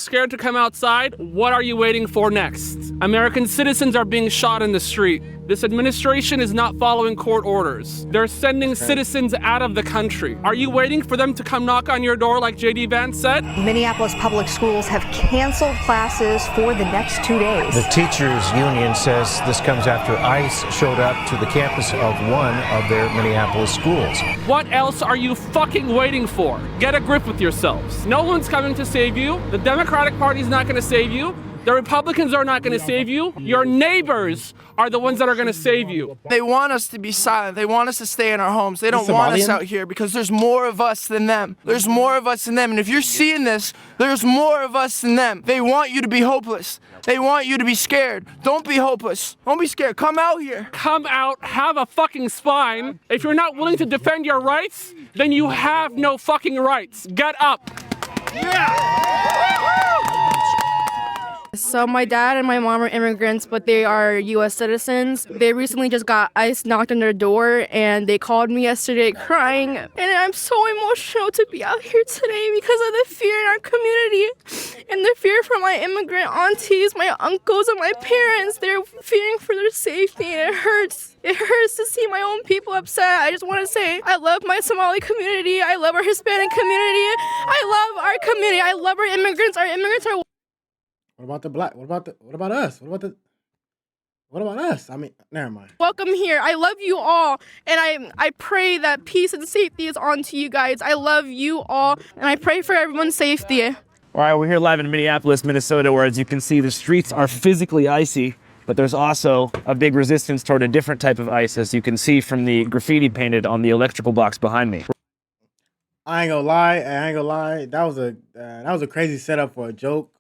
Scared to come outside? What are you waiting for next? American citizens are being shot in the street. This administration is not following court orders. They're sending citizens out of the country. Are you waiting for them to come knock on your door like J.D. Vance said? Minneapolis public schools have canceled classes for the next 2 days. The teachers union says this comes after ICE showed up to the campus of one of their Minneapolis schools. What else are you fucking waiting for? Get a grip with yourselves. No one's coming to save you. The Democratic Party is not going to save you. The Republicans are not going to save you. Your neighbors are the ones that are going to save you. They want us to be silent. They want us to stay in our homes. They don't want us out here because there's more of us than them. There's more of us than them. And if you're seeing this, there's more of us than them. They want you to be hopeless. They want you to be scared. Don't be hopeless. Don't be scared. Come out here. Come out, have a fucking spine. If you're not willing to defend your rights, then you have no fucking rights. Get up. So my dad and my mom are immigrants, but they are U.S. citizens. They recently just got ICE knocked on their door, and they called me yesterday crying. And I'm so emotional to be out here today because of the fear in our community and the fear for my immigrant aunties, my uncles, and my parents. They're fearing for their safety, and it hurts. It hurts to see my own people upset. I just want to say I love my Somali community. I love our Hispanic community. I love our community. I love our immigrants. Our immigrants are... What about the black? What about us? What about us? I mean, never mind. Welcome here. I love you all, and I pray that peace and safety is on to you guys. I love you all, and I pray for everyone's safety. All right, we're here live in Minneapolis, Minnesota, where, as you can see, the streets are physically icy, but there's also a big resistance toward a different type of ice, as you can see from the graffiti painted on the electrical box behind me. I ain't gonna lie. That was a crazy setup for a joke.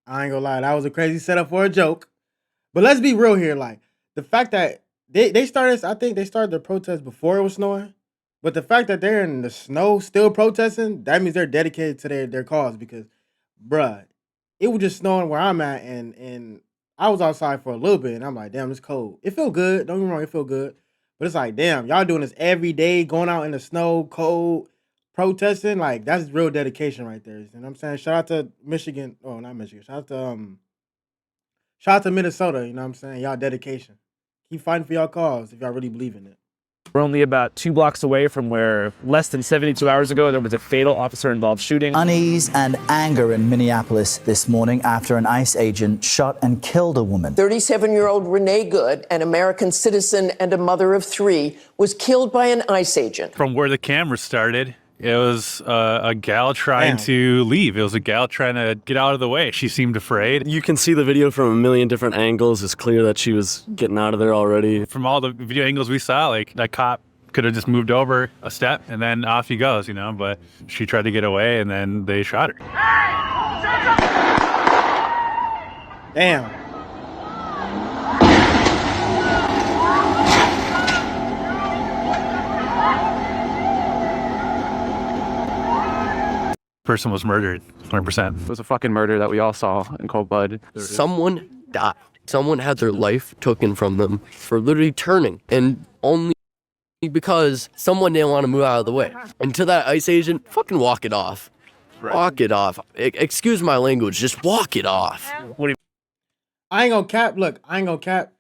I ain't gonna lie, that was a crazy setup for a joke. But let's be real here. Like, the fact that they started, I think they started the protest before it was snowing. But the fact that they're in the snow still protesting, that means they're dedicated to their cause. Because, bruh, it was just snowing where I'm at, and I was outside for a little bit, and I'm like, damn, it's cold. It feel good. Don't get me wrong, it feel good. But it's like, damn, y'all doing this every day, going out in the snow, cold, protesting. Like, that's real dedication right there. You know what I'm saying? Shout out to Michigan. Oh, not Michigan. Shout out to Minnesota. You know what I'm saying? Y'all dedication. Keep fighting for y'all cause if y'all really believe in it. We're only about 2 blocks away from where less than 72 hours ago there was a fatal officer-involved shooting. Unease and anger in Minneapolis this morning after an ICE agent shot and killed a woman. 37-year-old Renee Good, an American citizen and a mother of 3, was killed by an ICE agent. From where the camera started, it was a gal trying to leave. It was a gal trying to get out of the way. She seemed afraid. You can see the video from a million different angles. It's clear that she was getting out of there already. From all the video angles we saw, like, that cop could have just moved over a step and then off he goes, you know, but she tried to get away and then they shot her. Damn. Person was murdered, 100%. It was a fucking murder that we all saw in cold blood. Someone died. Someone had their life taken from them for literally turning, and only because someone didn't want to move out of the way. And to that ICE agent, fucking walk it off. Right. Walk it off. Excuse my language, just walk it off. I ain't gonna cap. Look, I ain't gonna cap.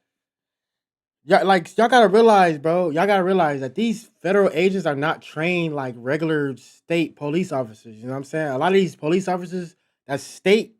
Y'all gotta realize, bro. Y'all gotta realize that these federal agents are not trained like regular state police officers. You know what I'm saying? A lot of these police officers, that's state,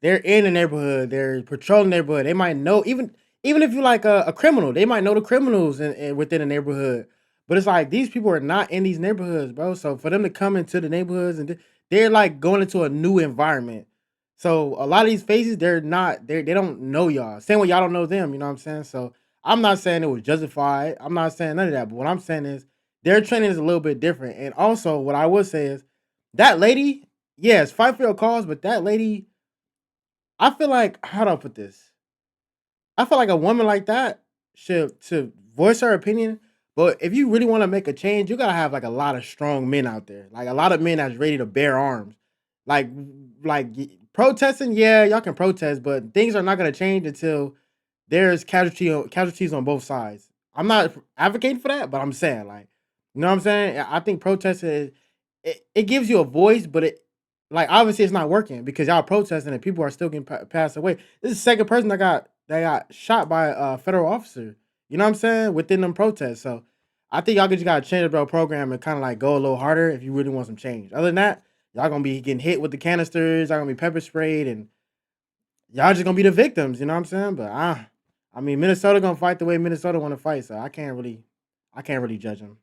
they're in the neighborhood. They're patrolling the neighborhood. They might know, even if you're like a criminal, they might know the criminals within the neighborhood. But it's like, these people are not in these neighborhoods, bro. So for them to come into the neighborhoods, and they're like going into a new environment. So a lot of these faces, they don't know y'all. Same way y'all don't know them, you know what I'm saying? So I'm not saying it was justified. I'm not saying none of that. But what I'm saying is their training is a little bit different. And also what I would say is that lady, yes, fight for your cause, but that lady, I feel like, how do I put this? I feel like a woman like that should voice her opinion. But if you really want to make a change, you got to have like a lot of strong men out there. Like a lot of men that's ready to bear arms. Like protesting, yeah, y'all can protest, but things are not going to change until there's casualties on both sides. I'm not advocating for that, but I'm saying, like, you know what I'm saying? I think protesting, it gives you a voice, but like obviously it's not working because y'all protesting and people are still getting passed away. This is the second person that got shot by a federal officer. You know what I'm saying? Within them protests. So I think y'all just gotta change the program and kind of like go a little harder if you really want some change. Other than that, y'all gonna be getting hit with the canisters. Y'all gonna be pepper sprayed, and y'all just gonna be the victims. You know what I'm saying? But I mean, Minnesota gonna fight the way Minnesota want to fight. So I can't really judge them.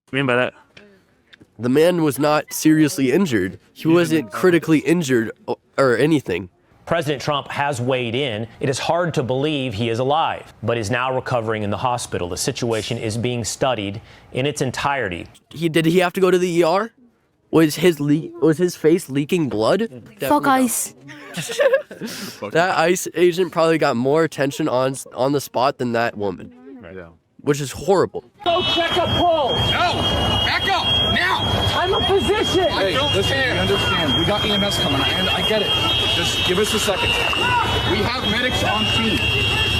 What do you mean by that? The man was not seriously injured. He wasn't critically injured or anything. President Trump has weighed in. It is hard to believe he is alive, but is now recovering in the hospital. The situation is being studied in its entirety. Did he have to go to the ER? Was his face leaking blood? Fuck ICE. That ICE agent probably got more attention on the spot than that woman. Right now. Which is horrible. Go check a pulse. No, back up now. I'm a physician. Hey, listen, we understand. We got EMS coming, and I get it. Just give us a second. We have medics on team.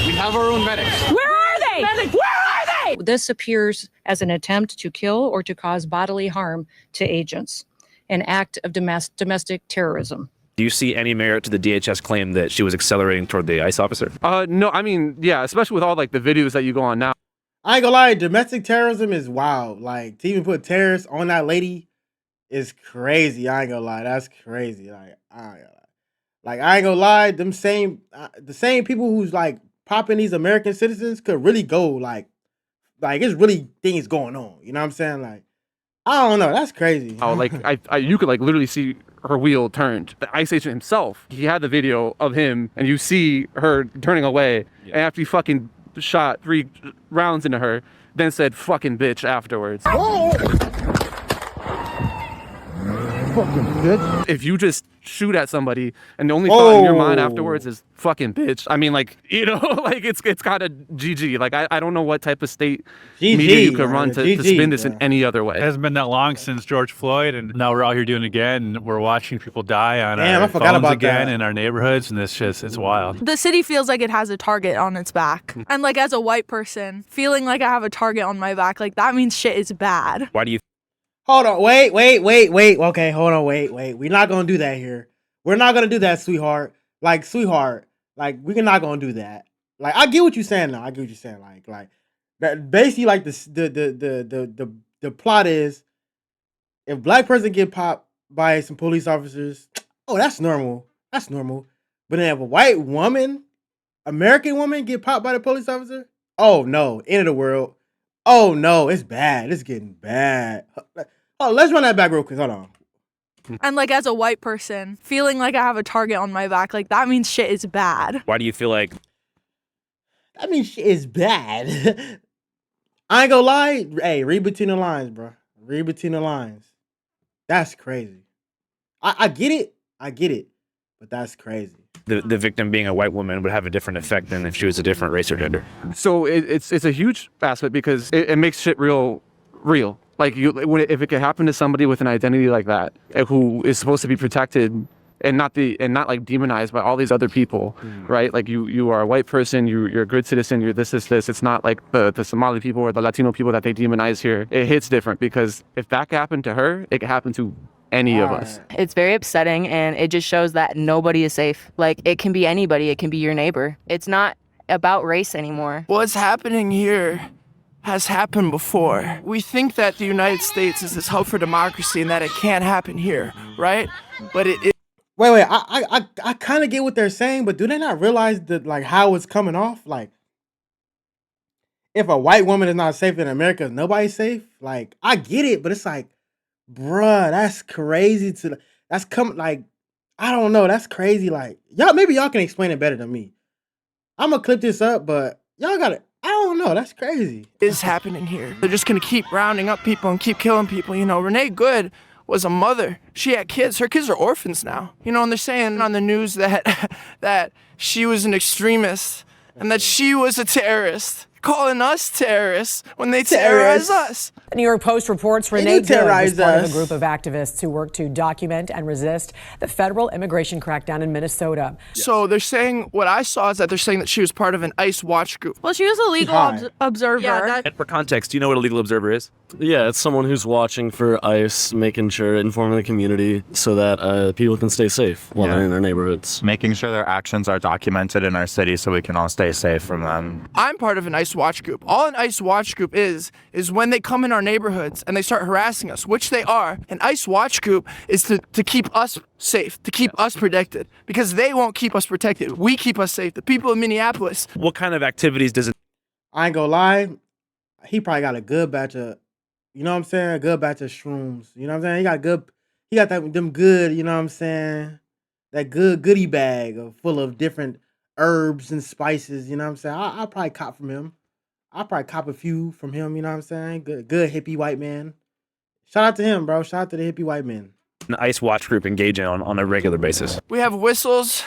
We have our own medics. Where are they? Medics. Where are they? This appears as an attempt to kill or to cause bodily harm to agents, an act of domestic terrorism. Do you see any merit to the DHS claim that she was accelerating toward the ICE officer? No, I mean, yeah, especially with all like the videos that you go on now. I ain't gonna lie, domestic terrorism is wild. Like to even put terrorists on that lady is crazy. I ain't gonna lie, that's crazy. Like I ain't gonna lie, the same people who's like popping these American citizens could really go like it's really things going on. You know what I'm saying? Like I don't know, that's crazy. Oh, like you could like literally see her wheel turned. The ICE agent himself, he had the video of him, and you see her turning away, and after he fucking shot 3 rounds into her, then said fucking bitch afterwards. Oh! Fucking bitch. If you just shoot at somebody and the only thought in your mind afterwards is fucking bitch, I mean, like, you know, like it's kind of GG. Like I don't know what type of state media you could run to spin this in any other way. It hasn't been that long since George Floyd, and now we're out here doing it again, and we're watching people die on our phones again in our neighborhoods, and it's wild. The city feels like it has a target on its back. And like as a white person, feeling like I have a target on my back, like that means shit is bad. Why do you? Hold on, wait. Okay, hold on, wait. We're not gonna do that here. We're not gonna do that, sweetheart. Like, we're not gonna do that. Like, I get what you're saying now. I get what you're saying. Like that. Basically, like the plot is, if black person get popped by some police officers, oh, that's normal. That's normal. But then if a white woman, American woman, get popped by the police officer, oh no, end of the world. Oh no, it's bad. It's getting bad. Oh, let's run that back real quick. Hold on. And like as a white person, feeling like I have a target on my back, like that means shit is bad. Why do you feel like? That means shit is bad. I ain't gonna lie. Hey, read between the lines, bro. Read between the lines. That's crazy. I get it. But that's crazy. The victim being a white woman would have a different effect than if she was a different race or gender. So it's a huge aspect because it makes shit real. Like if it could happen to somebody with an identity like that, who is supposed to be protected and not like demonized by all these other people, right? Like you are a white person, you're a good citizen, you're this. It's not like the Somali people or the Latino people that they demonize here. It hits different because if that could happen to her, it could happen to any of us. It's very upsetting, and it just shows that nobody is safe. Like, it can be anybody. It can be your neighbor. It's not about race anymore. What's happening here has happened before. We think that the United States is this hub for democracy and that it can't happen here, right? But it Wait, I kind of get what they're saying, but do they not realize that, like, how it's coming off? Like, if a white woman is not safe in America, nobody's safe? Like, I get it, but it's like, bruh, that's crazy like, I don't know, that's crazy. Like, maybe y'all can explain it better than me. I'm gonna clip this up, but y'all gotta, I don't know, that's crazy. Is happening here. They're just gonna keep rounding up people and keep killing people. You know, Renee Good was a mother. She had kids. Her kids are orphans now. You know, and they're saying on the news that she was an extremist and that she was a terrorist. calling us terrorists when they terrorize us. The New York Post reports Renee Good was part of a group of activists who work to document and resist the federal immigration crackdown in Minnesota. So they're saying, what I saw is that they're saying that she was part of an ICE watch group. Well, she was a legal observer. Yeah, And for context, do you know what a legal observer is? Yeah, it's someone who's watching for ICE, making sure, informing the community so that people can stay safe while they're in their neighborhoods. Making sure their actions are documented in our city so we can all stay safe from them. I'm part of an ICE watch group. All an ICE watch group is when they come in our neighborhoods and they start harassing us, which they are. An ICE watch group is to keep us safe, to keep us protected, because they won't keep us protected. We keep us safe. The people in Minneapolis. What kind of activities does it? I ain't gonna lie, he probably got a good batch of, you know what I'm saying, a good batch of shrooms. You know what I'm saying? He got them good, you know what I'm saying, that good goodie bag full of different herbs and spices. You know what I'm saying? I'll probably cop from him. I'll probably cop a few from him. You know what I'm saying? Good hippie white man. Shout out to him, bro. Shout out to the hippie white man. An ICE watch group engaging on a regular basis. We have whistles.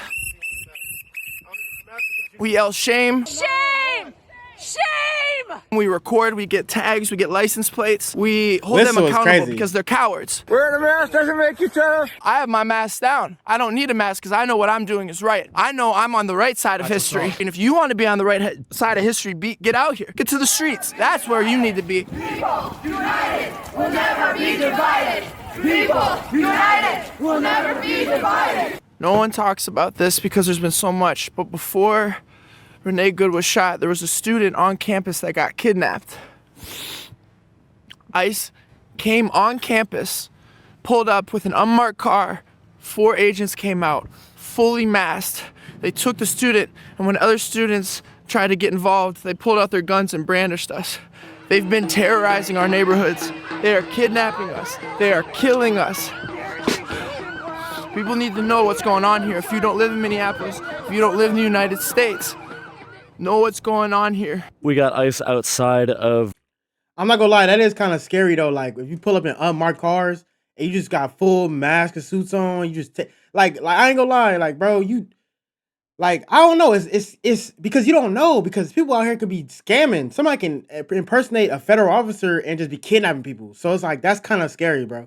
We yell shame. Shame! Shame! We record, we get tags, we get license plates. We hold them accountable because they're cowards. Wearing a mask doesn't make you tough. I have my mask down. I don't need a mask because I know what I'm doing is right. I know I'm on the right side of history. And if you want to be on the right side of history, get out here. Get to the streets. That's where you need to be. People united will never be divided. People united will never be divided. No one talks about this because there's been so much, but before Renee Good was shot, there was a student on campus that got kidnapped. ICE came on campus, pulled up with an unmarked car. 4 agents came out, fully masked. They took the student, and when other students tried to get involved, they pulled out their guns and brandished us. They've been terrorizing our neighborhoods. They are kidnapping us. They are killing us. People need to know what's going on here. If you don't live in Minneapolis, if you don't live in the United States, know what's going on here. We got ICE outside of... I'm not gonna lie, that is kind of scary though. Like if you pull up in unmarked cars and you just got full mask and suits on, you just like I ain't gonna lie, like bro, you like I don't know. It's because you don't know, because people out here could be scamming. Somebody can impersonate a federal officer and just be kidnapping people. So it's like that's kind of scary, bro.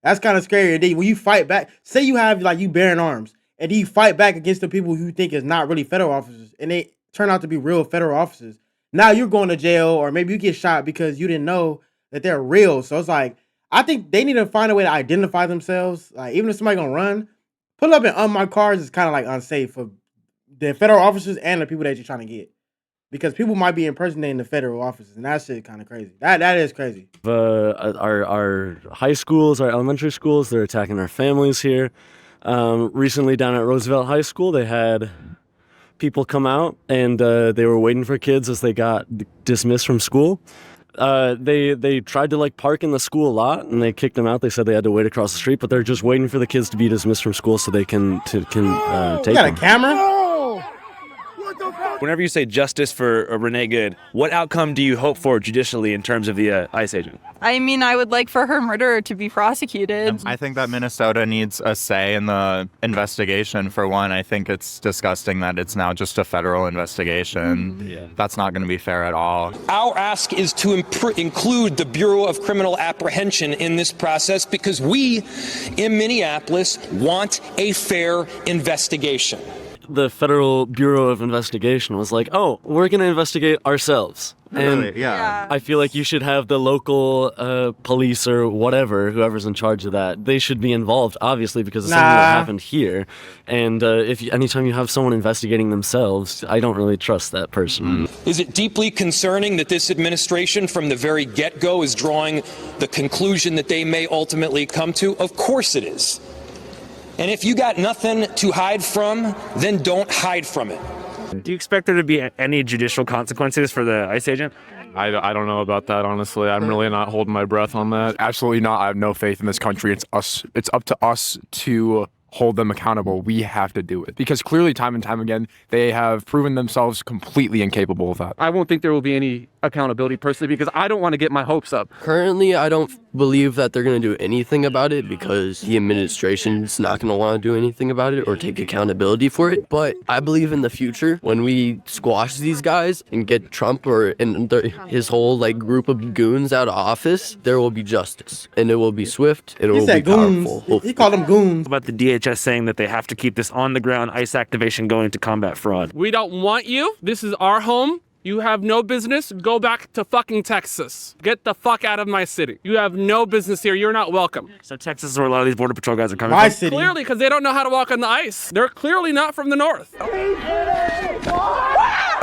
That's kind of scary. And then when you fight back, say you have like you bearing arms, and then you fight back against the people who think is not really federal officers, and they turn out to be real federal officers. Now you're going to jail, or maybe you get shot because you didn't know that they're real. So it's like, I think they need to find a way to identify themselves. Like even if somebody gonna run, pull up in unmarked cars is kind of like unsafe for the federal officers and the people that you're trying to get, because people might be impersonating the federal officers, and that shit kind of crazy. That is crazy. Our high schools, our elementary schools, they're attacking our families here. Recently down at Roosevelt High School, they had people come out and they were waiting for kids as they got dismissed from school. They tried to like park in the school lot and they kicked them out. They said they had to wait across the street, but they're just waiting for the kids to be dismissed from school so they can take them. You got a camera? Whenever you say justice for Renee Good, what outcome do you hope for judicially in terms of the ICE agent? I mean, I would like for her murderer to be prosecuted. I think that Minnesota needs a say in the investigation. For one, I think it's disgusting that it's now just a federal investigation. Yeah. That's not going to be fair at all. Our ask is to include the Bureau of Criminal Apprehension in this process because we in Minneapolis want a fair investigation. The Federal Bureau of Investigation was like, oh, we're going to investigate ourselves. And Really? Yeah. I feel like you should have the local police or whatever, whoever's in charge of that. They should be involved, obviously, because of something that happened here. And anytime you have someone investigating themselves, I don't really trust that person. Is it deeply concerning that this administration from the very get-go is drawing the conclusion that they may ultimately come to? Of course it is. And if you got nothing to hide from, then don't hide from it. Do you expect there to be any judicial consequences for the ICE agent? I don't know about that, honestly. I'm really not holding my breath on that. Absolutely not. I have no faith in this country. It's up to us to hold them accountable. We have to do it because clearly time and time again, they have proven themselves completely incapable of that. I won't think there will be any accountability personally because I don't want to get my hopes up. Currently, I don't believe that they're going to do anything about it because the administration's not going to want to do anything about it or take accountability for it. But I believe in the future when we squash these guys and get Trump or his whole like group of goons out of office, there will be justice and it will be swift and it will be powerful. He called them goons. About the DHS saying that they have to keep this on the ground ICE activation going to combat fraud. We don't want you. This is our home. You have no business. Go back to fucking Texas. Get the fuck out of my city. You have no business here. You're not welcome. So Texas is where a lot of these Border Patrol guys are coming My from? city. Clearly, because they don't know how to walk on the ice. They're clearly not from the north.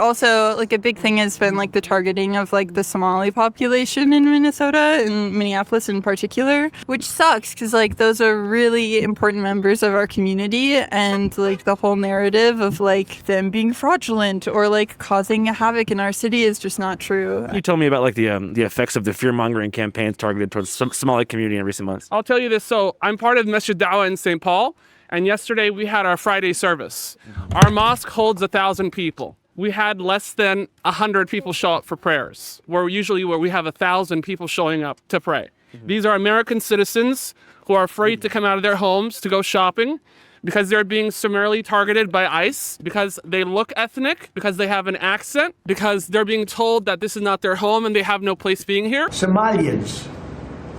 Also, like a big thing has been like the targeting of like the Somali population in Minnesota and Minneapolis in particular, which sucks because like those are really important members of our community, and like the whole narrative of like them being fraudulent or like causing havoc in our city is just not true. You told me about like the effects of the fear-mongering campaigns targeted towards the Somali community in recent months. I'll tell you this. So I'm part of Masjid Dawah in St. Paul, and yesterday we had our Friday service. Our mosque holds 1,000 people. We had less than 100 people show up for prayers, where we have 1,000 people showing up to pray. These are American citizens who are afraid to come out of their homes to go shopping because they're being summarily targeted by ICE, because they look ethnic, because they have an accent, because they're being told that this is not their home and they have no place being here. Somalians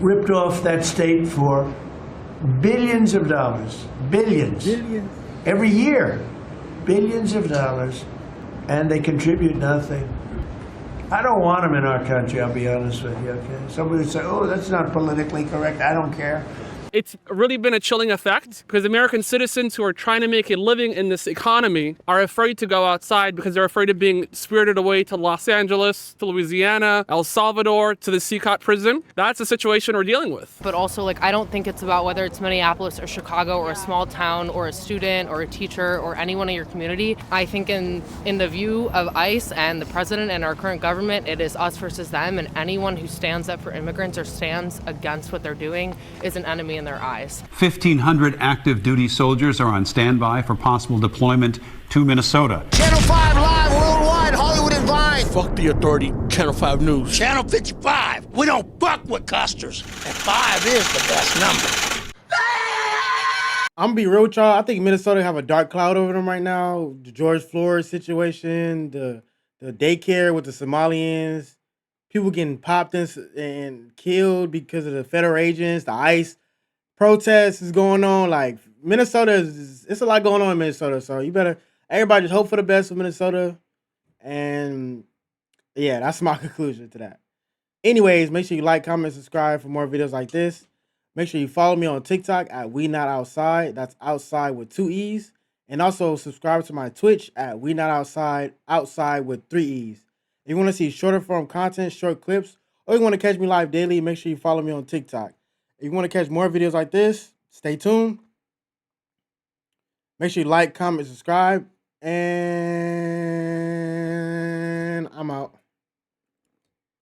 ripped off that state for billions of dollars. Billions. Every year. Billions of dollars. And they contribute nothing. I don't want them in our country, I'll be honest with you, okay? Somebody would say, oh, that's not politically correct. I don't care. It's really been a chilling effect because American citizens who are trying to make a living in this economy are afraid to go outside because they're afraid of being spirited away to Los Angeles, to Louisiana, El Salvador, to the CCOT prison. That's the situation we're dealing with. But also, like, I don't think it's about whether it's Minneapolis or Chicago or a small town or a student or a teacher or anyone in your community. I think in the view of ICE and the president and our current government, it is us versus them, and anyone who stands up for immigrants or stands against what they're doing is an enemy in their eyes. 1,500 active duty soldiers are on standby for possible deployment to Minnesota. Channel 5 live worldwide, Hollywood and Vine. Fuck the authority, Channel 5 News. Channel 55. We don't fuck with custers. And 5 is the best number. I'm gonna be real with y'all. I think Minnesota have a dark cloud over them right now. The George Floyd situation, the daycare with the Somalians, people getting popped and killed because of the federal agents, the ICE. Protests is going on. Like Minnesota it's a lot going on in Minnesota. So everybody just hope for the best for Minnesota. And yeah, that's my conclusion to that. Anyways, make sure you like, comment, subscribe for more videos like this. Make sure you follow me on TikTok at We Not Outside. That's outside with 2 E's. And also subscribe to my Twitch at We Not Outside, outside with 3 E's. If you want to see shorter form content, short clips, or you want to catch me live daily, make sure you follow me on TikTok. If you want to catch more videos like this, stay tuned. Make sure you like, comment, subscribe, and I'm out.